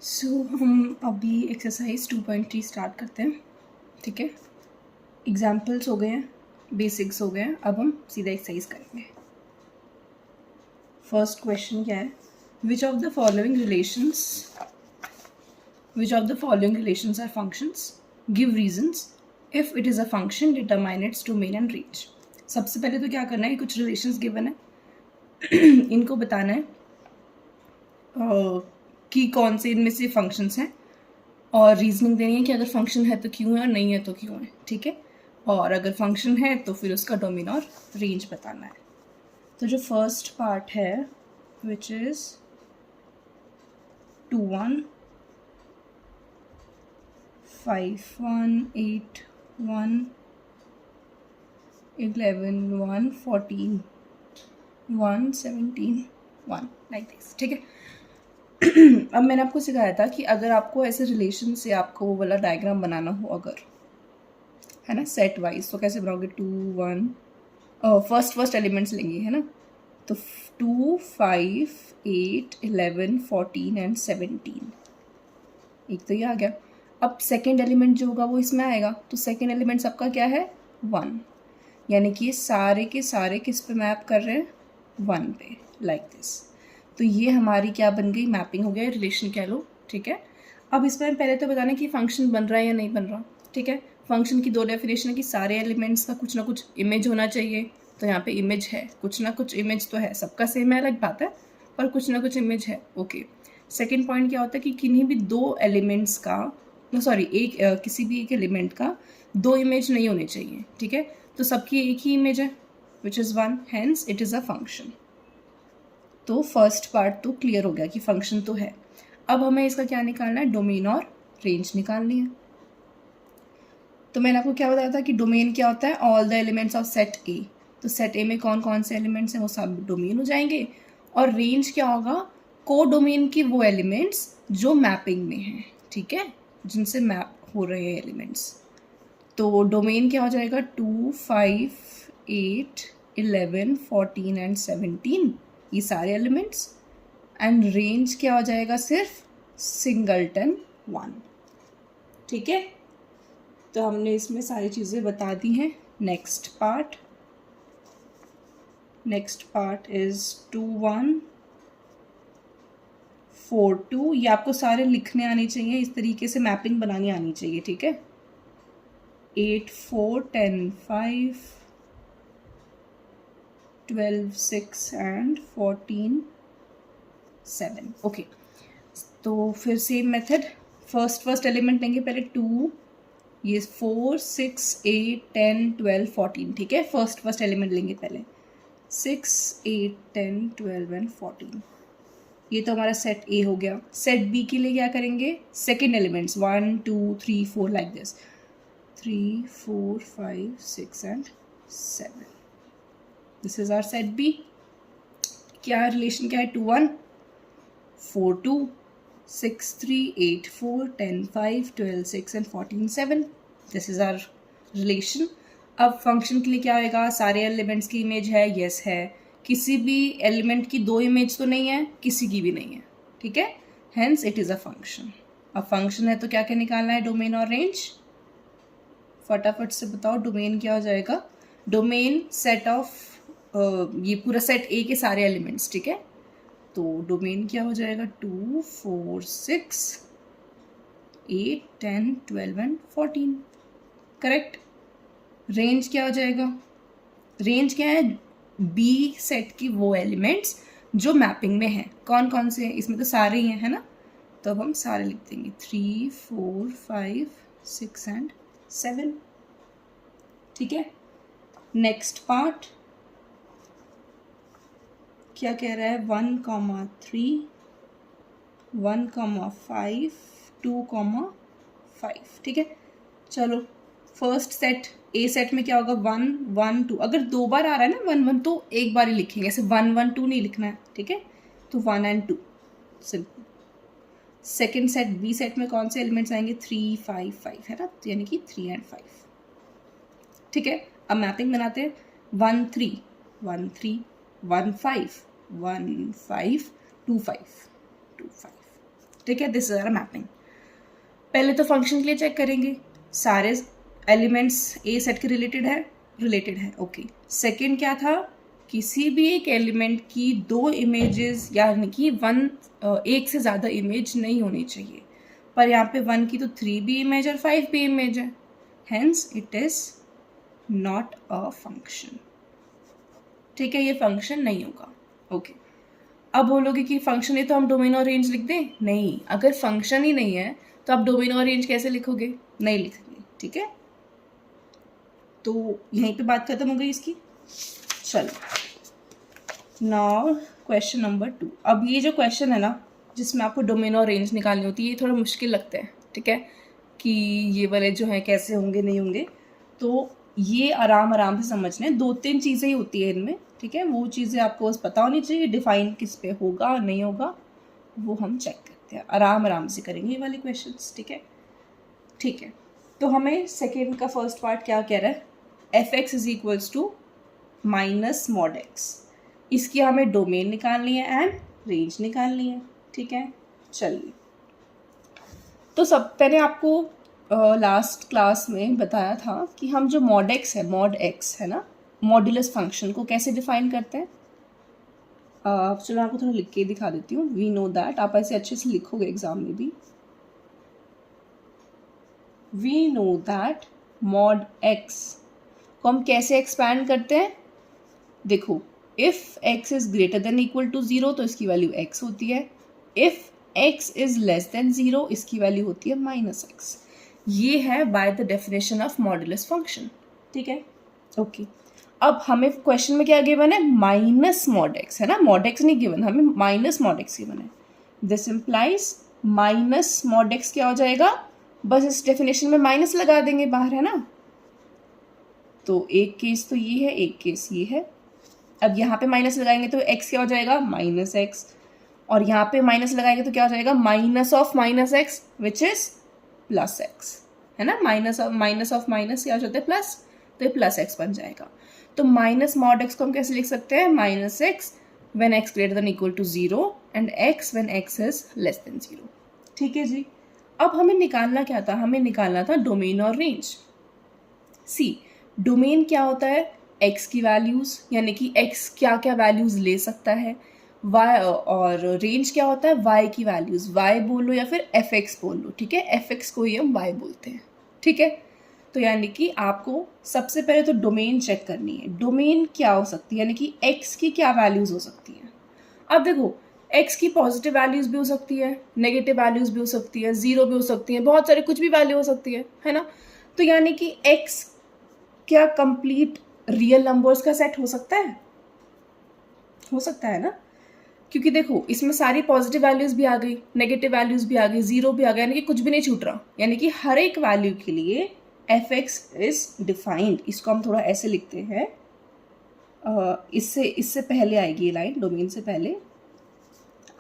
सो हम अभी exercise 2.3 start करते हैं, ठीक है। एग्जाम्पल्स हो गए हैं, बेसिक्स हो गए हैं, अब हम सीधा एक्सरसाइज करेंगे। फर्स्ट क्वेश्चन क्या है, which of the following relations are functions, give reasons, if it is a function determine its domain and range. सबसे पहले तो क्या करना है, कुछ रिलेशंस गिवन है इनको बताना है कि कौन से इनमें से फंक्शंस हैं, और रीजनिंग देनी है कि अगर फंक्शन है तो क्यों है और नहीं है तो क्यों है, ठीक है। और अगर फंक्शन है तो फिर उसका डोमेन और रेंज बताना है। तो जो फर्स्ट पार्ट है विच इज़ 2 1 5 1 8 1 11 1 14 1 17 1 लाइक दिस, ठीक है। अब मैंने आपको सिखाया था कि अगर आपको ऐसे रिलेशन से आपको वो वाला डायग्राम बनाना हो, अगर है ना सेट वाइज, तो कैसे बनाओगे, 2 1 फर्स्ट एलिमेंट्स लेंगे, है ना। तो 2 5 8 11 14 एंड 17, एक तो ये आ गया। अब सेकेंड एलिमेंट जो होगा वो इसमें आएगा, तो सेकेंड एलिमेंट सबका क्या है, 1, यानी कि ये सारे के सारे किस पे मैप कर रहे हैं, 1 पे, लाइक दिस। तो ये हमारी क्या बन गई, मैपिंग हो गया, रिलेशन कह लो, ठीक है। अब इसमें पहले तो बताना कि फंक्शन बन रहा है या नहीं बन रहा, ठीक है। फंक्शन की दो डेफिनेशन है कि सारे एलिमेंट्स का कुछ ना कुछ इमेज होना चाहिए, तो यहाँ पे इमेज है, कुछ ना कुछ इमेज तो है, सबका सेम है अलग बात है, पर कुछ ना कुछ इमेज है, ओके। सेकेंड पॉइंट क्या होता है कि किन्हीं भी दो एलिमेंट्स का, किसी भी एक एलिमेंट का दो इमेज नहीं होने चाहिए, ठीक है। तो सबकी एक ही इमेज है which is 1, hence it is a function. तो फर्स्ट पार्ट तो क्लियर हो गया कि फंक्शन तो है। अब हमें इसका क्या निकालना है, डोमेन और रेंज निकालनी है। तो मैंने आपको क्या बताया था कि डोमेन क्या होता है, all the elements of set ए। तो सेट ए में कौन कौन से एलिमेंट्स हैं वो सब डोमेन हो जाएंगे। और रेंज क्या होगा, को डोमेन की वो एलिमेंट्स जो मैपिंग में हैं, ठीक है, जिनसे मैप हो रहे हैं एलिमेंट्स। तो डोमेन क्या हो जाएगा, 2 5 8 11 14 एंड 17, ये सारे एलिमेंट्स। एंड रेंज क्या हो जाएगा, सिर्फ सिंगलटन 1, ठीक है। तो हमने इसमें सारी चीज़ें बता दी हैं। नेक्स्ट पार्ट इज़ 2 1 4 2, ये आपको सारे लिखने आने चाहिए, इस तरीके से मैपिंग बनानी आनी चाहिए, ठीक है। 8 4 10 5 12 6 एंड 14 7, ओके। तो फिर सेम मेथड, फर्स्ट एलिमेंट लेंगे पहले 2, ये 4 6 8 10 12 14, ठीक है। फर्स्ट एलिमेंट लेंगे पहले 6 8 10 12 एंड 14, ये तो हमारा सेट ए हो गया। सेट बी के लिए क्या करेंगे, second elements 1 2 3 4 like this, 3 4 5 6 and 7, this is our set B. क्या रिलेशन क्या है, 2 1 4 2 6 3 8 4 10 5 12 6 and 14 7, this is our relation. अब फंक्शन के लिए क्या होगा, सारे एलिमेंट्स की इमेज है, यस है, किसी भी एलिमेंट की दो इमेज तो नहीं है, किसी की भी नहीं है, ठीक है, hence it is a function. अब फंक्शन है तो क्या क्या निकालना है, डोमेन और रेंज। फटाफट से बताओ, डोमेन क्या हो जाएगा, डोमेन सेट ऑफ ये पूरा सेट ए के सारे एलिमेंट्स, ठीक है। तो डोमेन क्या हो जाएगा, 2 4 6 8 10 12 एंड 14, करेक्ट। रेंज क्या हो जाएगा, रेंज क्या है, बी सेट की वो एलिमेंट्स जो मैपिंग में हैं, कौन कौन से हैं, इसमें तो सारे ही हैं, है ना। तो अब हम सारे लिख देंगे, 3 4 5 6 एंड 7, ठीक है। नेक्स्ट पार्ट क्या कह रहा है, 1 3 1 5 2 5, ठीक है। चलो फर्स्ट सेट ए सेट में क्या होगा, 1 1 2, अगर दो बार आ रहा है ना 1 1 तो एक बार ही लिखेंगे, ऐसे 1 1 2 नहीं लिखना है, ठीक है। तो 1 and 2 simple. Second set B set में कौन से एलिमेंट्स आएंगे, 3 5 5, है ना, तो यानी कि 3 एंड 5, ठीक है। अब मैपिंग बनाते हैं, 1 3 1 3 1 5 1 5 2 5 2 5, ठीक है, दिस इज आवर मैपिंग। पहले तो फंक्शन के लिए चेक करेंगे सारे एलिमेंट्स ए सेट के रिलेटेड है, ओके। सेकंड क्या था, किसी भी एक एलिमेंट की 2 इमेजेस यानी कि एक से ज़्यादा इमेज नहीं होनी चाहिए, पर यहाँ पे 1 की तो 3 भी इमेज और 5 भी इमेज है, hence it is not a function. ठीक है, ये फंक्शन नहीं होगा, ओके। अब बोलोगे कि फंक्शन है तो हम डोमेन और रेंज लिख दें, नहीं, अगर फंक्शन ही नहीं है तो आप डोमेन और रेंज कैसे लिखोगे, नहीं लिखेंगे, ठीक है। तो यहीं पे बात खत्म हो गई इसकी। चलो नाउ क्वेश्चन नंबर 2। अब ये जो क्वेश्चन है ना जिसमें आपको डोमेन और रेंज निकालनी होती है, ये थोड़ा मुश्किल लगता है, ठीक है, कि ये वाले जो हैं कैसे होंगे नहीं होंगे। तो ये आराम से समझने, 2-3 चीज़ें ही होती है इनमें, ठीक है, वो चीज़ें आपको बस पता होनी चाहिए, डिफाइन किस पे होगा नहीं होगा वो हम चेक करते हैं, आराम से करेंगे ये वाले क्वेश्चंस, ठीक है। तो हमें सेकेंड का फर्स्ट पार्ट क्या कह रहा है, f(x) is equals to minus mod x, इसकी हमें डोमेन निकालनी है एंड रेंज निकालनी है, ठीक है। चलिए, तो सब मैंने आपको लास्ट क्लास में बताया था कि हम जो मॉड x है ना, मॉड्यूलस फंक्शन को कैसे डिफाइन करते हैं। चलो आपको थोड़ा लिख के दिखा देती हूँ। वी नो दैट, आप ऐसे अच्छे से लिखोगे एग्जाम में भी। We know that mod x को हम कैसे एक्सपैंड करते हैं, देखो, if x is greater than equal to 0 तो इसकी वैल्यू x होती है, if x is less than 0 इसकी वैल्यू होती है -x। ये है by the definition of modulus function, ठीक है, ओके। अब हमें क्वेश्चन में क्या गिवन है, माइनस मॉड x है ना, मॉड x नहीं गिवन, हमें माइनस मॉड x गिवन है। This implies minus mod x क्या हो जाएगा, बस इस डेफिनेशन में माइनस लगा देंगे बाहर, है ना। तो एक केस तो ये है, एक केस ये है। अब यहाँ पे माइनस लगाएंगे तो x क्या हो जाएगा, -x, और यहाँ पे माइनस लगाएंगे तो क्या हो जाएगा, minus of -x which is +x, है ना। माइनस ऑफ माइनस क्या हो जाता है, प्लस, तो ये +x बन जाएगा। तो माइनस मॉड x को हम कैसे लिख सकते हैं, -x when x greater than equal to 0 and x when x is less than 0, ठीक है जी। अब हमें निकालना क्या था, हमें निकालना था डोमेन और रेंज। सी, डोमेन क्या होता है, x की वैल्यूज़, यानी कि x क्या क्या वैल्यूज़ ले सकता है, y, और रेंज क्या होता है, y की वैल्यूज़, y बोल लो या फिर fx बोल लो, ठीक है, fx को ही हम y बोलते हैं, ठीक है। तो यानी कि आपको सबसे पहले तो डोमेन चेक करनी है, डोमेन क्या हो सकती है, यानी कि x की क्या वैल्यूज़ हो सकती है। अब देखो, x की पॉजिटिव वैल्यूज़ भी हो सकती है, नेगेटिव वैल्यूज़ भी हो सकती है, 0 भी हो सकती है, बहुत सारे कुछ भी वैल्यू हो सकती है ना। तो यानी कि x क्या कंप्लीट रियल नंबर्स का सेट हो सकता है, ना, क्योंकि देखो इसमें सारी पॉजिटिव वैल्यूज भी आ गई, नेगेटिव वैल्यूज भी आ गई, 0 भी आ गया, यानी कि कुछ भी नहीं छूट रहा, यानी कि हर एक वैल्यू के लिए f(x) इज डिफाइंड। इसको हम थोड़ा ऐसे लिखते हैं, इससे पहले आएगी ये लाइन, डोमेन से पहले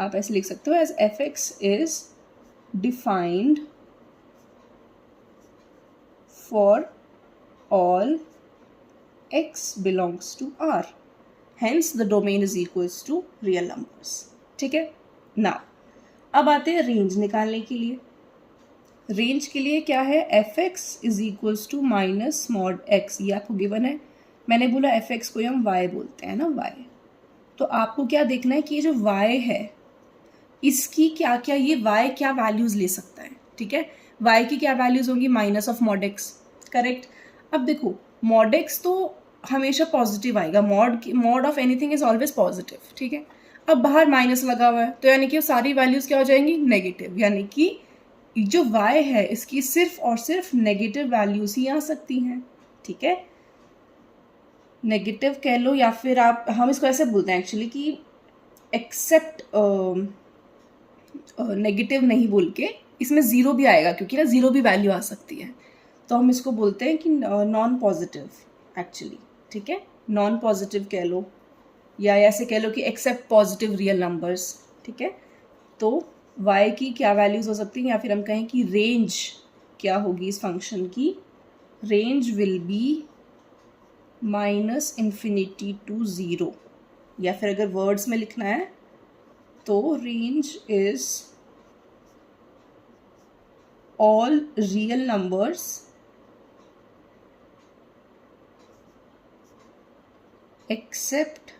आप ऐसे लिख सकते हो, as f(x) is defined for all x belongs to R, hence the domain is equals to real numbers, ठीक है। नाउ अब आते हैं रेंज निकालने के लिए। रेंज के लिए क्या है, f(x) is equals to minus mod x, ये आपको गिवन है। मैंने बोला f(x) को हम y बोलते हैं ना, y। तो आपको क्या देखना है कि ये जो y है इसकी क्या क्या, ये y क्या वैल्यूज ले सकता है, ठीक है। y की क्या वैल्यूज होंगी, minus of mod x, correct. अब देखो, मॉड x तो हमेशा पॉजिटिव आएगा, mod of anything is always positive, ठीक है। अब बाहर माइनस लगा हुआ है तो यानी कि सारी वैल्यूज क्या हो जाएंगी, नेगेटिव, यानी कि जो y है इसकी सिर्फ और सिर्फ नेगेटिव वैल्यूज ही आ सकती हैं, ठीक है। नेगेटिव कह लो या फिर हम इसको ऐसे बोलते हैं एक्चुअली कि एक्सेप्ट नेगेटिव नहीं बोल के इसमें 0 भी आएगा, क्योंकि ना 0 भी वैल्यू आ सकती है, तो हम इसको बोलते हैं कि नॉन पॉजिटिव एक्चुअली, ठीक है। नॉन पॉजिटिव कह लो या ऐसे कह लो कि एक्सेप्ट पॉजिटिव रियल नंबर्स, ठीक है। तो y की क्या वैल्यूज़ हो सकती हैं, या फिर हम कहें कि रेंज क्या होगी इस फंक्शन की, रेंज विल बी -∞ to 0, या फिर अगर वर्ड्स में लिखना है तो range is all real numbers accept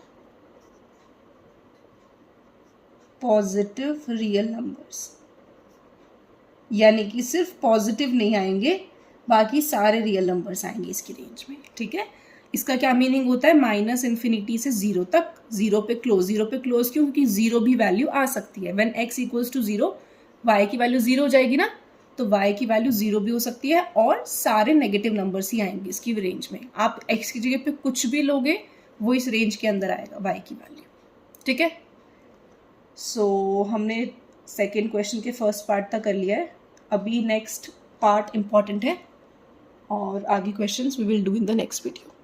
positive real numbers, यानी कि सिर्फ पॉजिटिव नहीं आएंगे, बाकी सारे रियल नंबर्स आएंगे इसकी रेंज में, ठीक है। इसका क्या मीनिंग होता है, माइनस इन्फिनिटी से जीरो तक, जीरो पे क्लोज क्यों, क्योंकि जीरो भी वैल्यू आ सकती है। When x equals to zero, y की वैल्यू जीरो हो जाएगी ना, तो y की वैल्यू जीरो भी हो सकती है और सारे नेगेटिव नंबर्स ही आएंगे इसकी रेंज में। आप x की जगह पे कुछ भी लोगे वो इस रेंज के अंदर आएगा y की वैल्यू, ठीक है। सो हमने सेकेंड क्वेश्चन के फर्स्ट पार्ट तक कर लिया है। अभी नेक्स्ट पार्ट इम्पॉर्टेंट है और आगे questions we will do in the next video.